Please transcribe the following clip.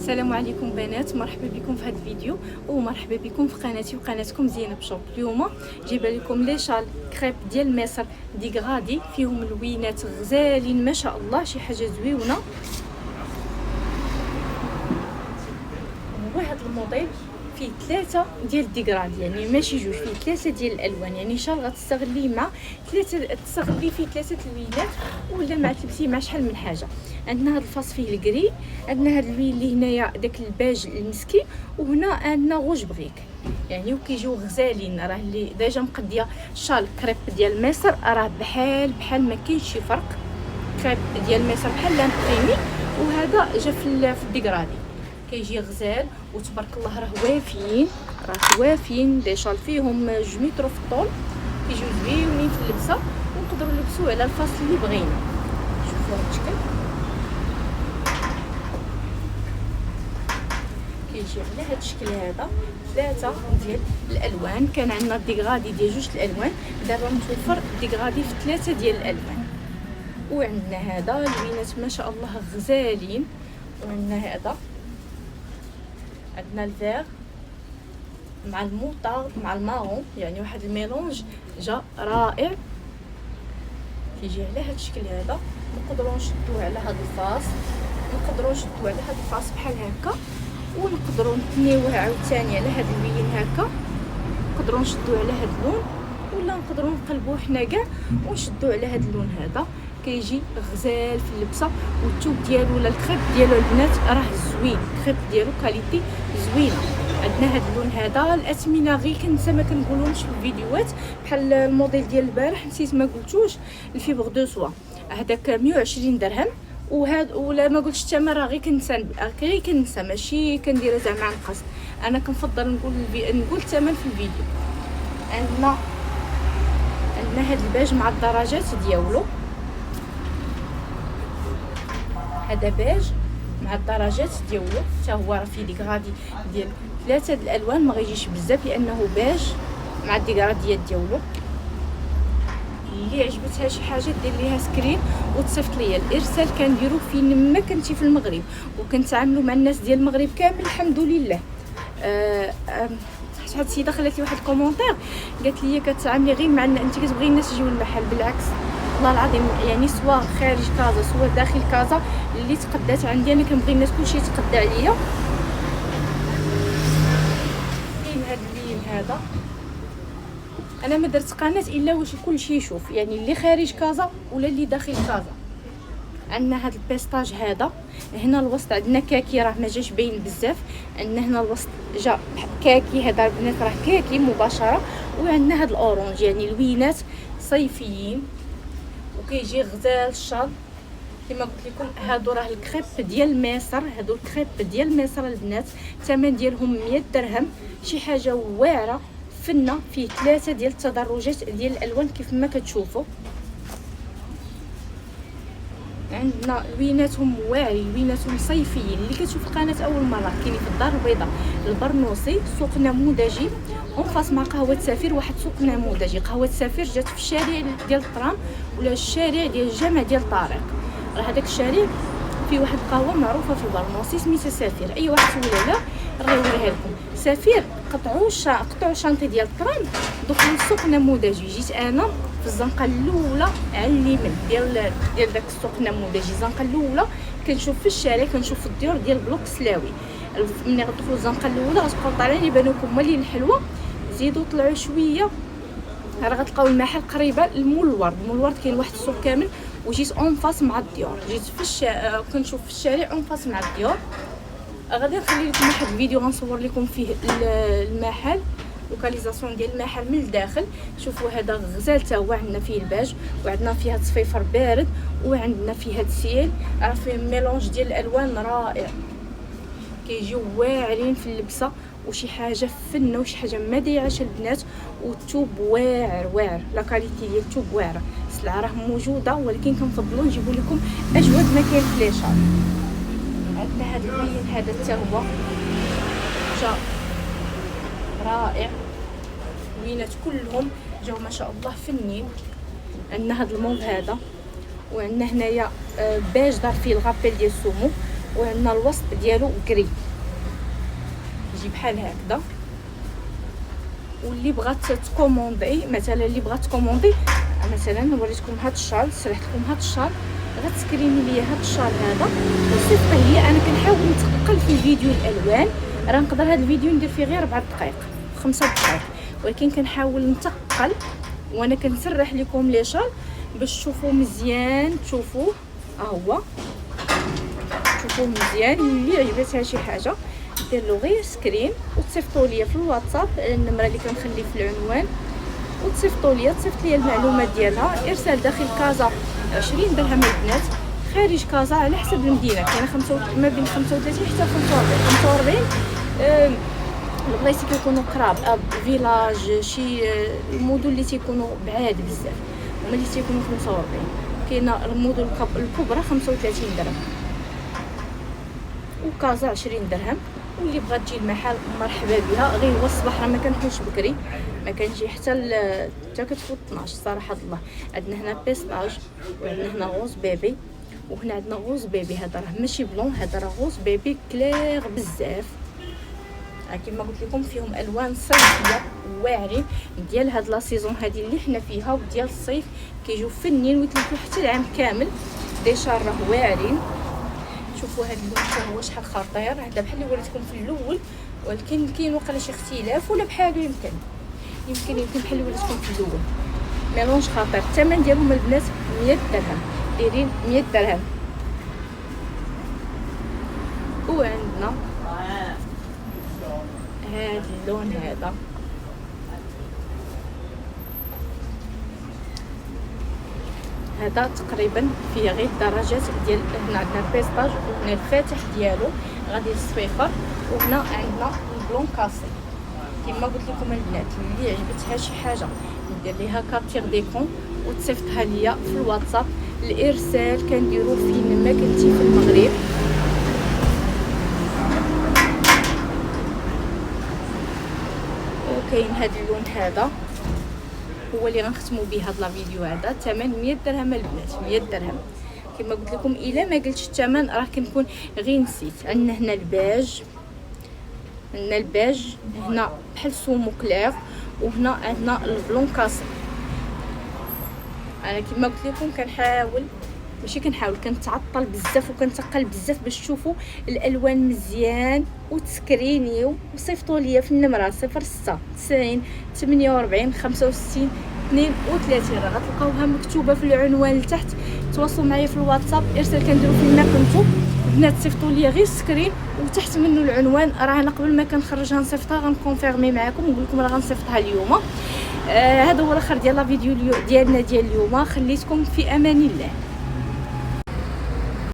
السلام عليكم بنات، مرحبا بكم في هذا الفيديو ومرحبا بكم في قناتي وقناتكم زينب شوب. اليوم جايبه لكم لي شال كريب ديال مصر ديغرادي فيهم لوينات غزالين ما شاء الله، شي حاجه زويونه. وهذا الموديل فيه 3 ديال الديغرادي، يعني ماشي جوج، فيه 3 ديال الالوان، يعني شال غتستغلي مع 3 تستغلي فيه 3 لوينات ولا مع تلبسيه مع شحال من حاجه. عندنا هذا الفاس فيه الكري، عندنا هذا اللوين اللي هنايا داك الباج المسكي، وهنا عندنا غوج بغيك يعني، وكيجيو غزالين. راه اللي ديجا مقديه شال كريب ديال مصر راه بحال ما كاينش شي فرق. كريب ديال مصر بحال لامبريمي، وهذا جا في الديغرادي كيجي غزال وتبارك الله. راه وافيين دي شال فيهم 2 متر في الطول، كيجيو زوينين في اللبسه ونقدروا نلبسوه على الفصل اللي بغينا. شوفوا هذا الشكل كيجي على هذا الشكل هذا. 3 ديال الالوان، كان عندنا الديغرادي ديال 2 الالوان، دابا متوفر الديغرادي في 3 ديال الالوان. وعندنا هذا لوينات ما شاء الله غزالين، وعندنا هذا، عندنا الفيغ مع الموطارد مع المارون، يعني واحد الميلونج جا رائع. كيجي على هذا الشكل هذا. نقدروا نشدوه على هذا الفاس، نقدروا نشدوه على هذا الفاس بحال هكا، ونقدروا نتنيوه عاوتاني على هذا اللوين هكا، نقدروا نشدوه على هذا اللون، ولا نقدروا نقلبوه حنا كاع ونشدوه على هذا اللون هذا. كيجي غزال في اللبسه، والثوب ديالو ولا الكريب ديالو البنات راه زوين، الكريب ديالو كاليتي زوينه. عندنا هذا اللون هذا. الاثمنه غير كنسى ما كنقولهمش في الفيديوهات، بحال الموديل ديال البارح نسيت ما قلتوش، الفيبر دو سوا هذاك 120 درهم، وهذا ولا ما قلتش الثمن راه غير كنسى ماشي كنديرها زعما عن قصد، انا كنفضل نقول الثمن في الفيديو. عندنا هذا الباج مع الدرجات ديالو، هذا باج مع الدرجات ديالو حتى هو راه فيه ديغرادي ديال 3 د الالوان، ما غيجيش بزاف لانه باج مع الديغراديات ديالو. اللي عجبتها شي حاجه دير ليها سكرين وتصيفط ليا. الارسال كنديرو فين ما كنتي في المغرب، وكنتعاملوا مع الناس ديال المغرب كامل الحمد لله. واحد السيده خلات لي واحد الكومونتير قالت لي كتعاملي غير مع انت كتبغي الناس يجيو للمحل، بالعكس والله العظيم، يعني سواء خارج كازا سواء داخل كازا اللي تقدات عندي انا كنبغي الناس كلشي يتقدى عليا. كاين هذا اللين هذا، انا ما درت قناه الا واش كلشي يشوف، يعني اللي خارج كازا ولا اللي داخل كازا. عندنا هذا البيستاج هذا، هنا الوسط عندنا كاكي راه ما جاش باين بزاف، عندنا هنا الوسط جا كاكي، هذا البنات راه كاكي مباشره. وعندنا هذا الاورانج، يعني لوينات صيفيين وكيجي غزال الشال. كما قلت لكم هادو راه الكريب ديال مصر، هادو الكريب ديال مصر البنات، الثمن ديالهم 100 درهم، شي حاجه واعره فنه. فيه 3 ديال التدرجات ديال الالوان كيف ما كتشوفوا. عندنا لويناتهم واعرين، لويناتهم صيفيين. اللي كتشوف القناه اول مره، كاينين في الدار البيضاء البرنوسي، سوق نموذجي اون فاس مع قهوه سفير. واحد سوق نموذجي، قهوه سفير جات في الشارع ديال الترام ولا الشارع ديال الجامع ديال طارق، راه هذاك الشارع فيه واحد القهوه معروفه في البرنوسي سميتها سفير. اي واحد سول عليها راه يوريها لكم. سفير قطعوا شانطي ديال الترام، دخلوا السوق النموذجي. جيت انا في الزنقه الاولى على اليمين ديال داك السوق النموذجي، الزنقه الاولى كنشوف في الشارع، كنشوف في الديور ديال بلوك سلاوي. ملي غتدخلوا الزنقه الاولى غتبقاو طالعين يبانوا لكم مالين الحلوه، زيدوا طلعوا شويه راه غتلقاو المحل قريبه لمول الورد. مول الورد كاين واحد السوق كامل، وجيت اون فاس مع الديور، جيت في كنشوف في الشارع اون فاس مع الديور. غادي نخلي لكم واحد الفيديو غنصور لكم فيه المحل، لوكاليزاسيون ديال المحل من الداخل. شوفوا هذا غزال حتى هو، عندنا فيه الباج، وعندنا فيه هذا الصفيفر بارد، وعندنا فيه هذا السيل راه فيه ميلونج ديال الالوان رائع. كيجيو واعرين في اللبسه وشي حاجه فنه وشي حاجه ما ضيعش البنات. والثوب واعر، لا كاليتي ديال الثوب واعره. السلعه راه موجوده، ولكن كنفضلوا نجيبوا لكم اجود ما كاين في لي شال. عندنا هذا اللين هذا حتى هو جا رائع، اللوينات كلهم جاو ما شاء الله فنين. عندنا هذا الموف هذا، وعندنا هنايا باج دار فيه الغابيل ديال السومو، وعندنا الوسط ديالو كري يجي بحال هكذا. واللي بغات تكوموندي مثلا، اللي بغات تكوموندي مثلا، وريتكم هاد الشال، سرحت لكم هاد الشال، غتسكريني ليا هاد الشال هذا وصيفطيه ليا. انا كنحاول نتقل في الفيديو الالوان، راه نقدر هاد الفيديو ندير فيه غير 4 دقائق 5 دقائق، ولكن كنحاول نتقل وانا كنسرح لكم لي شال باش تشوفوا مزيان. تشوفوا ها هو، تشوفوا مزيان. اللي عجبتها شي حاجه دير له غير سكرين وتصيفطوا ليا في الواتساب على النمره اللي كنخلي في العنوان، وتصيفطوا ليا، تصيفط ليا المعلومات ديالها. ارسال داخل كازا 20 درهم البنات، خارج كازا على حسب المدينه كاينه ما بين 35 حتى 45. البلايص كيكونوا قراب فيلاج، شي المدن اللي تيكونوا بعاد بزاف هما اللي تيكونوا 45. كاينه المدن الكبرى 35 درهم وكازا 20 درهم. واللي بغات تجي المحل مرحبا بها. غير هو الصباح راه ما كنحوش بكري، ما كنجي حتى كتفوت 12 صراحه الله. عندنا هنا بيستاج، وعندنا هنا غوز بيبي، وهنا عندنا غوز بيبي. هذا راه ماشي بلون، هذا راه غوز بيبي كلير بزاف. كما قلت لكم فيهم الوان صيفيه واعرين ديال هاد لا سيزون هذه اللي حنا فيها، وديال الصيف كيجيو فنين ويتلفوا حتى العام كامل. دي شهر راه واعرين. شوفوا هذا اللون حتى هو شحال خطير. هذا بحال اللي وريتكم في الاول، ولكن كاين وقيلا شي اختلاف ولا بحالو. يمكن بحال اللي وريتكم في الاول. ميلونج خطير. الثمن ديالهم البنات 100 درهم، دايرين 100 درهم. وعندنا هذا اللون هذا تقريبا فيه غير الدرجات ديال. هنا عندنا البيستاج، وهنا الفاتح ديالو غادي الصفيفر، وهنا عندنا البلون كاسي. كما قلت لكم البنات، اللي عجبتها شي حاجه ندير ليها كابتير ديكون وتصيفطها ليا في الواتساب. الارسال كنديرو فين ما كنتي في المغرب. وكاين هذا اللون هذا هو اللي غنختموا به هذا الفيديو. هذا الثمن 100 درهم البنات، 100 درهم. كما قلت لكم الا ما قلتش الثمن راه كنكون غير نسيت. عندنا هنا الباج، عندنا الباج هنا بحال سومو كلير، وهنا عندنا البلون كاسي. انا كما قلت لكم كنحاول، ماشي كنحاول، كنتعطل بزاف وكنتقل بزاف باش تشوفوا الالوان مزيان وتسكرينيو. وصيفطوا ليا في النمره 06 90 48 65 32. راه غتلقاوها مكتوبه في العنوان لتحت. تواصلوا معايا في الواتساب، ارسال كنديروا فين ما كنتو. البنات صيفطوا ليا غير سكرين وتحت منه العنوان. راه انا قبل ما كنخرجها نصيفطها غنكونفيرمي معكم ونقول لكم راه غنصيفطها اليوم. هذا هو الاخر ديال الفيديو ديالنا ديال اليوم. خليتكم في امان الله.